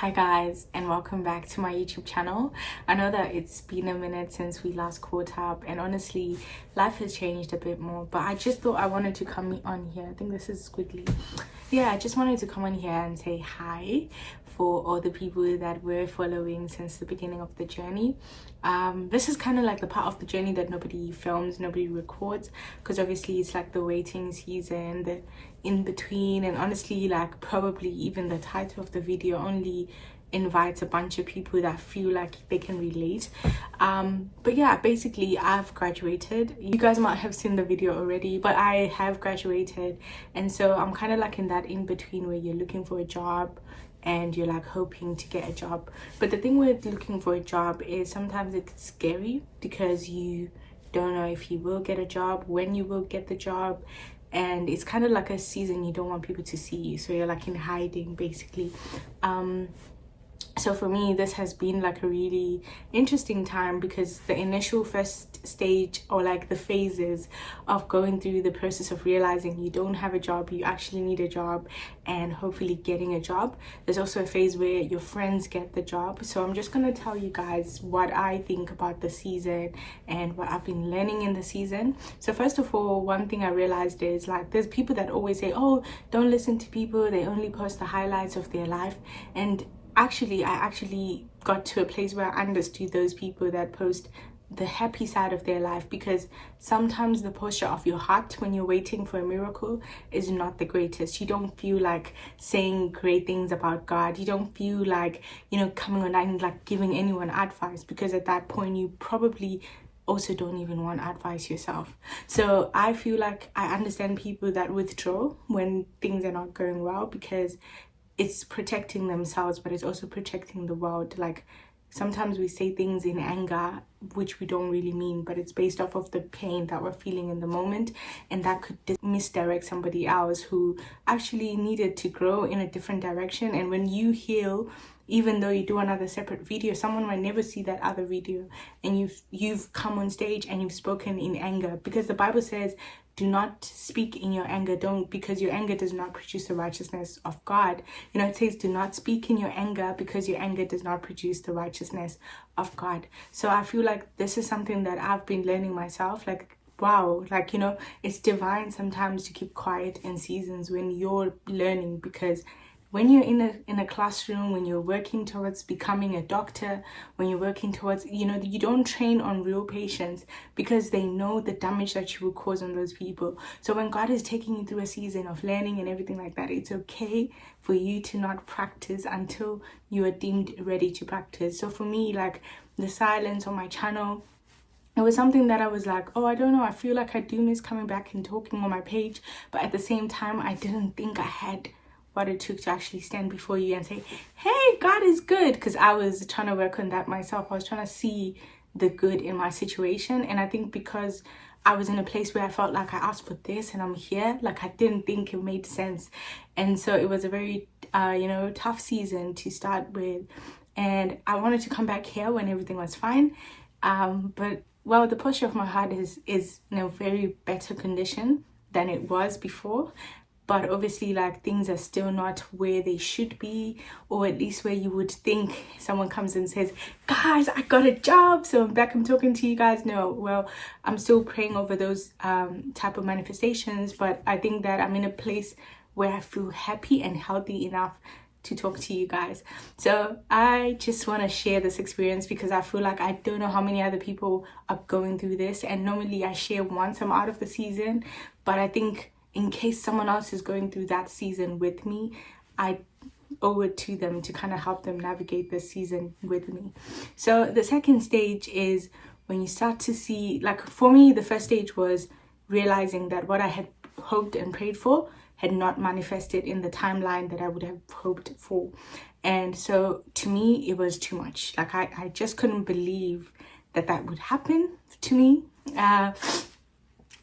Hi guys, and welcome back to my YouTube channel. I know that it's been a minute since we last caught up, and honestly life has changed a bit more, but I just thought I wanted to come on here. I think this is squiggly. Yeah, I just wanted to come on here and say hi for all the people that we're following since the beginning of the journey. This is kind of like the part of the journey that nobody films, nobody records, because obviously it's like the waiting season, the in between, and honestly like probably even the title of the video only invites a bunch of people that feel like they can relate. But yeah, basically I've graduated. You guys might have seen the video already, but I have graduated, and so I'm kind of like in that in between where you're looking for a job and you're like hoping to get a job. But the thing with looking for a job is sometimes it's scary because you don't know if you will get a job, when you will get the job, and it's kind of like a season you don't want people to see you, so you're like in hiding basically. So for me, this has been like a really interesting time because the initial first stage, or like the phases of going through the process of realizing you don't have a job, you actually need a job, and hopefully getting a job. There's also a phase where your friends get the job. So I'm just gonna tell you guys what I think about the season and what I've been learning in the season. So first of all, one thing I realized is like there's people that always say, oh, don't listen to people, they only post the highlights of their life. And I actually got to a place where I understood those people that post the happy side of their life, because sometimes the posture of your heart when you're waiting for a miracle is not the greatest. You don't feel like saying great things about God. You don't feel like, you know, coming on and like giving anyone advice, because at that point you probably also don't even want advice yourself. So I feel like I understand people that withdraw when things are not going well, because it's protecting themselves, but it's also protecting the world. Like sometimes we say things in anger which we don't really mean, but it's based off of the pain that we're feeling in the moment, and that could misdirect somebody else who actually needed to grow in a different direction. And when you heal, even though you do another separate video, someone might never see that other video, and you've come on stage and you've spoken in anger, because the Bible says do not speak in your anger, because your anger does not produce the righteousness of God. You know, it says do not speak in your anger, because your anger does not produce the righteousness of God. So I feel like this is something that I've been learning myself. Like, wow, like, you know, it's divine sometimes to keep quiet in seasons when you're learning, because when you're in a classroom, when you're working towards becoming a doctor, when you're working towards, you know, you don't train on real patients because they know the damage that you will cause on those people. So when God is taking you through a season of learning and everything like that, it's okay for you to not practice until you are deemed ready to practice. So for me, like the silence on my channel, it was something that I was like, oh, I don't know, I feel like I do miss coming back and talking on my page, but at the same time I didn't think I had what it took to actually stand before you and say, hey, God is good, because I was trying to work on that myself. I was trying to see the good in my situation, and I think because I was in a place where I felt like I asked for this and I'm here, like I didn't think it made sense. And so it was a very you know, tough season to start with, and I wanted to come back here when everything was fine, but well, the posture of my heart is in a very better condition than it was before. But obviously, like, things are still not where they should be, or at least where you would think someone comes and says, guys, I got a job, so I'm back, I'm talking to you guys. No, well, I'm still praying over those type of manifestations, but I think that I'm in a place where I feel happy and healthy enough to talk to you guys. So I just want to share this experience because I feel like I don't know how many other people are going through this, and normally I share once I'm out of the season, but I think in case someone else is going through that season with me, I owe it to them to kind of help them navigate this season with me. So the second stage is when you start to see, like for me, the first stage was realizing that what I had hoped and prayed for had not manifested in the timeline that I would have hoped for. And so to me, it was too much. Like I just couldn't believe that that would happen to me.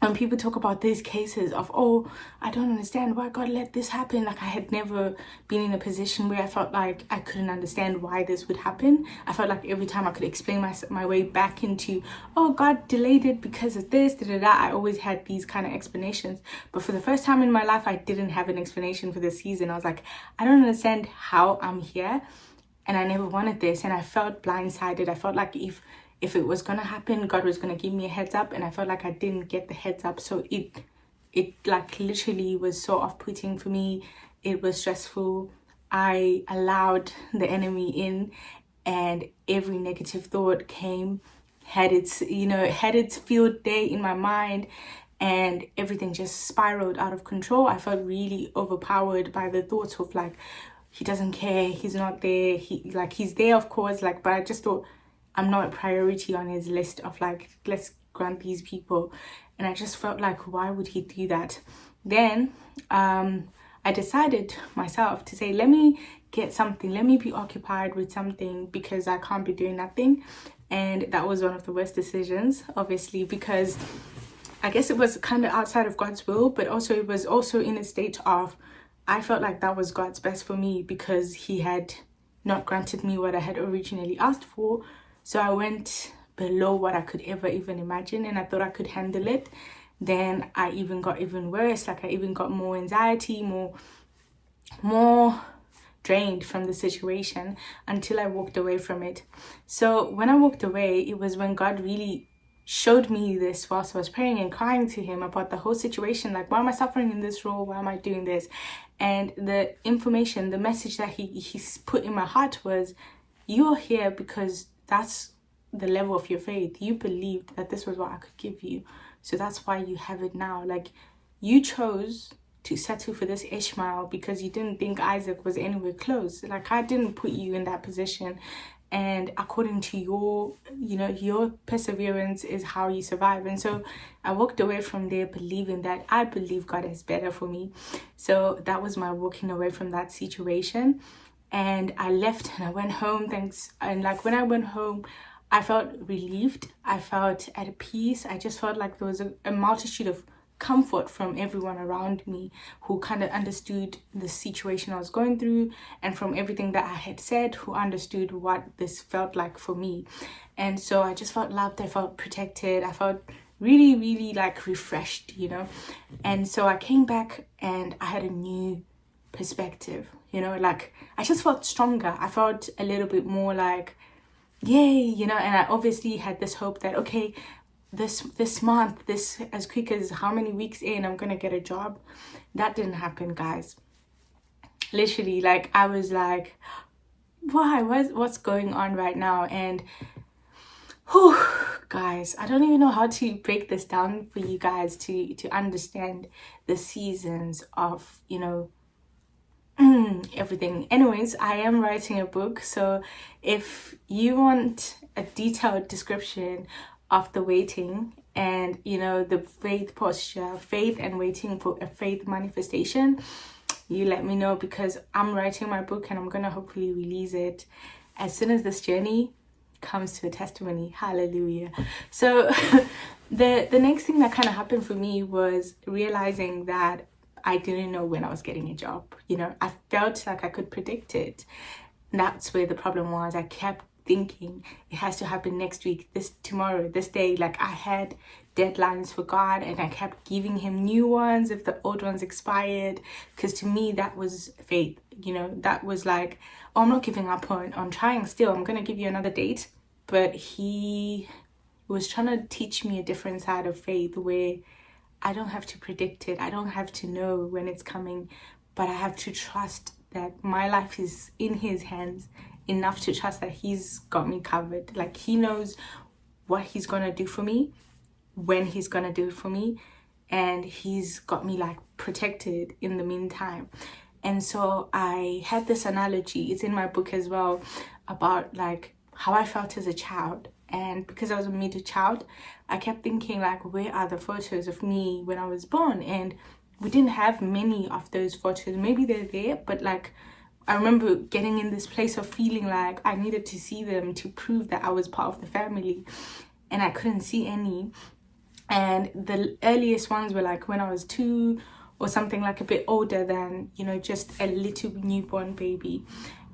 When people talk about these cases of, oh, I don't understand why God let this happen. Like I had never been in a position where I felt like I couldn't understand why this would happen. I felt like every time I could explain my way back into, oh, God delayed it because of this, I always had these kind of explanations. But for the first time in my life, I didn't have an explanation for this season. I was like, I don't understand how I'm here, and I never wanted this, and I felt blindsided. I felt like if it was gonna happen, God was gonna give me a heads up, and I felt like I didn't get the heads up. So it like literally was so off-putting for me. It was stressful. I allowed the enemy in, and every negative thought came, had its field day in my mind, and everything just spiraled out of control. I felt really overpowered by the thoughts of like, he doesn't care, he's not there, he's there of course, like, but I just thought I'm not a priority on his list of like, let's grant these people. And I just felt like, why would he do that? Then I decided myself to say, let me get something, let me be occupied with something, because I can't be doing nothing. And that was one of the worst decisions, obviously, because I guess it was kind of outside of God's will, but also it was also in a state of, I felt like that was God's best for me, because he had not granted me what I had originally asked for. So I went below what I could ever even imagine, and I thought I could handle it. Then I even got even worse. Like, I even got more anxiety, more drained from the situation, until I walked away from it. So when I walked away, it was when God really showed me this whilst I was praying and crying to him about the whole situation. Like, why am I suffering in this role? Why am I doing this? And the information, the message that he's put in my heart was, you're here because that's the level of your faith. You believed that this was what I could give you, so that's why you have it now. Like, you chose to settle for this Ishmael because you didn't think Isaac was anywhere close. Like, I didn't put you in that position, and according to your perseverance is how you survive. And so I walked away from there believing that I believe God is better for me. So that was my walking away from that situation. And I left and I went home. And like, when I went home, I felt relieved. I felt at peace. I just felt like there was a multitude of comfort from everyone around me who kind of understood the situation I was going through, and from everything that I had said, who understood what this felt like for me. And so I just felt loved. I felt protected. I felt really, really like refreshed, And so I came back and I had a new perspective, like, I just felt stronger. I felt a little bit more like, yay, and I obviously had this hope that, okay, this month, this as quick as how many weeks in, I'm gonna get a job. That didn't happen, guys. Literally, like, I was like, why, what's going on right now? And guys, I don't even know how to break this down for you guys to understand the seasons of everything. Anyways, I am writing a book, so if you want a detailed description of the waiting and the faith posture, faith and waiting for a faith manifestation, you let me know, because I'm writing my book and I'm gonna hopefully release it as soon as this journey comes to a testimony. Hallelujah. So the next thing that kind of happened for me was realizing that I didn't know when I was getting a job. I felt like I could predict it. And that's where the problem was. I kept thinking it has to happen next week, tomorrow, this day. Like, I had deadlines for God, and I kept giving him new ones if the old ones expired, because to me that was faith. That was like, oh, I'm not giving up on trying still. I'm gonna give you another date. But he was trying to teach me a different side of faith, where I don't have to predict it. I don't have to know when it's coming, but I have to trust that my life is in his hands, enough to trust that he's got me covered. Like, he knows what he's gonna do for me, when he's gonna do it for me, and he's got me like protected in the meantime. And so I had this analogy, it's in my book as well, about like how I felt as a child. And because I was a middle child, I kept thinking like, where are the photos of me when I was born? And we didn't have many of those photos. Maybe they're there, but like, I remember getting in this place of feeling like I needed to see them to prove that I was part of the family, and I couldn't see any. And the earliest ones were like when I was 2 or something, like a bit older than, just a little newborn baby.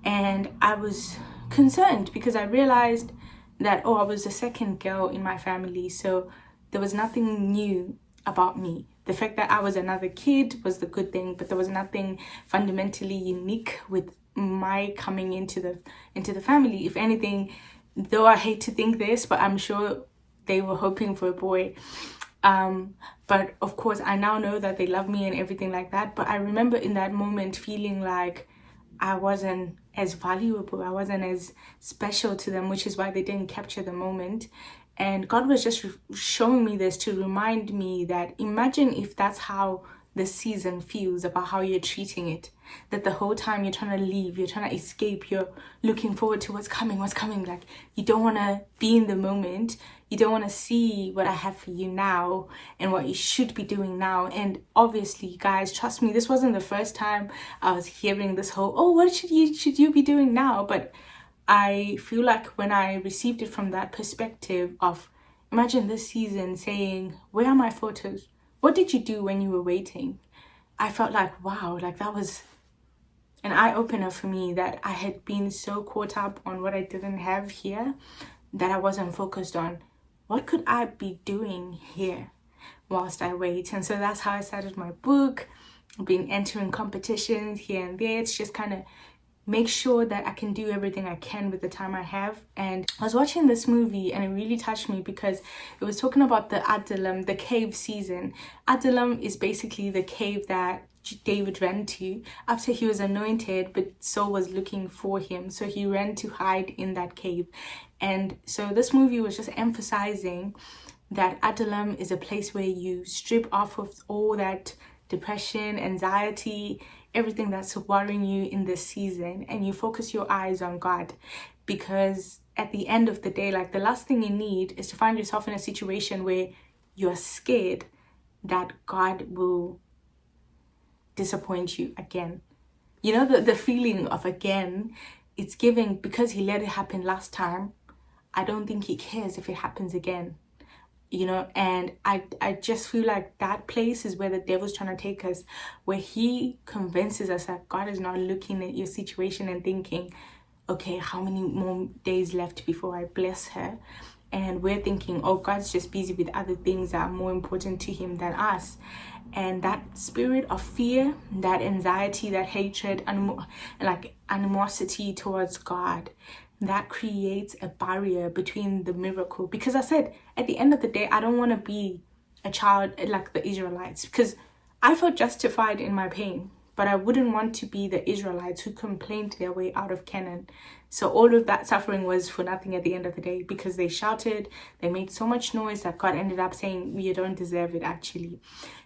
And I was concerned because I realized that, I was the second girl in my family, so there was nothing new about me. The fact that I was another kid was the good thing, but there was nothing fundamentally unique with my coming into the family. If anything, though I hate to think this, but I'm sure they were hoping for a boy. But of course I now know that they love me and everything like that. But I remember in that moment feeling like I wasn't as valuable, I wasn't as special to them, which is why they didn't capture the moment. And God was just showing me this to remind me that imagine if that's how this season feels, about how you're treating it, that the whole time you're trying to leave, you're trying to escape, you're looking forward to what's coming, like you don't want to be in the moment, you don't want to see what I have for you now and what you should be doing now. And obviously, guys, trust me, this wasn't the first time I was hearing this whole, oh, what should you be doing now? But I feel like when I received it from that perspective of, imagine this season saying, where are my photos? What did you do when you were waiting? I felt like, wow, like that was an eye-opener for me, that I had been so caught up on what I didn't have here that I wasn't focused on what could I be doing here whilst I wait. And so that's how I started my book, been entering competitions here and there. It's just kind of make sure that I can do everything I can with the time I have. And I was watching this movie and it really touched me because it was talking about the Adullam, the cave season. Adullam is basically the cave that David ran to after he was anointed, but Saul was looking for him, so he ran to hide in that cave. And so this movie was just emphasizing that Adullam is a place where you strip off of all that depression, anxiety, everything that's worrying you in this season, and you focus your eyes on God. Because at the end of the day, like, the last thing you need is to find yourself in a situation where you're scared that God will disappoint you again. You know, the feeling of again, it's giving, because he let it happen last time, I don't think he cares if it happens again. You know, and I just feel like that place is where the devil's trying to take us, where he convinces us that God is not looking at your situation and thinking, okay, how many more days left before I bless her? And we're thinking, oh, God's just busy with other things that are more important to him than us. And that spirit of fear, that anxiety, that hatred, and like animosity towards God, that creates a barrier between the miracle. Because I said, at the end of the day, I don't want to be a child like the Israelites, because I felt justified in my pain, but I wouldn't want to be the Israelites who complained their way out of Canaan. So all of that suffering was for nothing at the end of the day, because they shouted, they made so much noise that God ended up saying, you don't deserve it actually.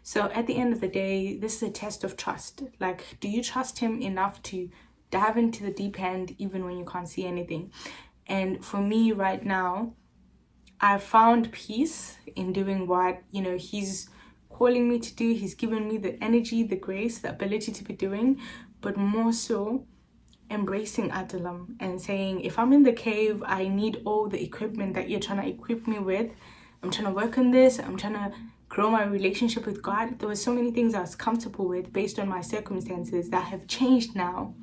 So at the end of the day, this is a test of trust. Like, do you trust him enough to dive into the deep end even when you can't see anything? And for me right now, I've found peace in doing what, you know, he's calling me to do. He's given me the energy, the grace, the ability to be doing, but more so embracing Adullam and saying, if I'm in the cave, I need all the equipment that you're trying to equip me with. I'm trying to work on this. I'm trying to grow my relationship with God. There were so many things I was comfortable with based on my circumstances that have changed now,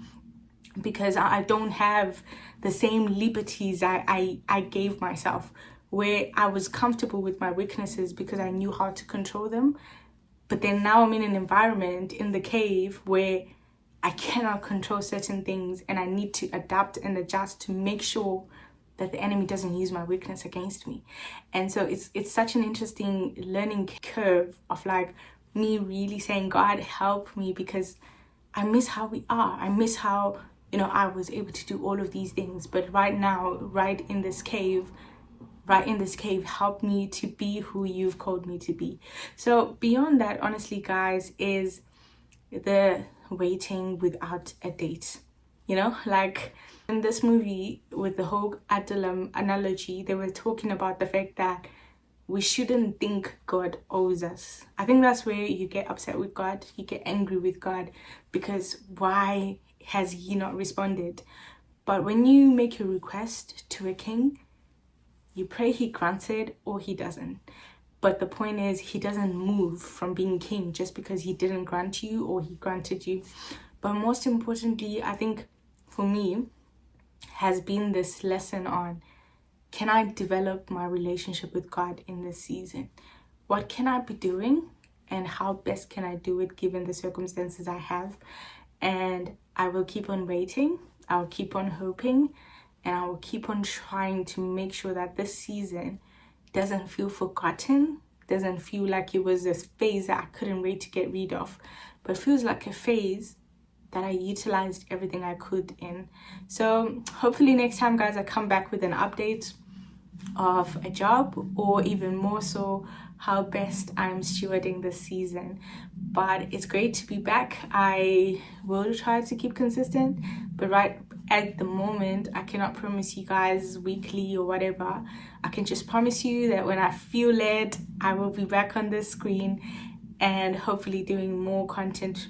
because I don't have the same liberties I gave myself, where I was comfortable with my weaknesses because I knew how to control them. But then now I'm in an environment in the cave where I cannot control certain things, and I need to adapt and adjust to make sure that the enemy doesn't use my weakness against me. And so it's such an interesting learning curve of like me really saying, God, help me, because I miss how we are. I miss how, you know, I was able to do all of these things. But right now, right in this cave, help me to be who you've called me to be. So beyond that, honestly, guys, is the waiting without a date. You know, like in this movie with the whole Adullam analogy, they were talking about the fact that we shouldn't think God owes us. I think that's where you get upset with God, you get angry with God, because why has he not responded? But when you make a request to a king, you pray he grants it or he doesn't. But the point is, he doesn't move from being king just because he didn't grant you or he granted you. But most importantly, I think for me, has been this lesson on, can I develop my relationship with God in this season? What can I be doing and how best can I do it given the circumstances I have? And I will keep on waiting, I'll keep on hoping, and I will keep on trying to make sure that this season doesn't feel forgotten, doesn't feel like it was this phase that I couldn't wait to get rid of, but feels like a phase that I utilized everything I could in. So hopefully next time, guys, I come back with an update of a job, or even more so how best I'm stewarding this season. But it's great to be back. I will try to keep consistent, but right at the moment I cannot promise you guys weekly or whatever. I can just promise you that when I feel it, I will be back on the screen and hopefully doing more content,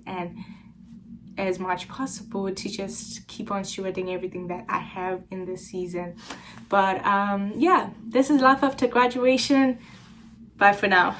and as much possible to just keep on stewarding everything that I have in this season. But yeah, this is life after graduation. Bye for now.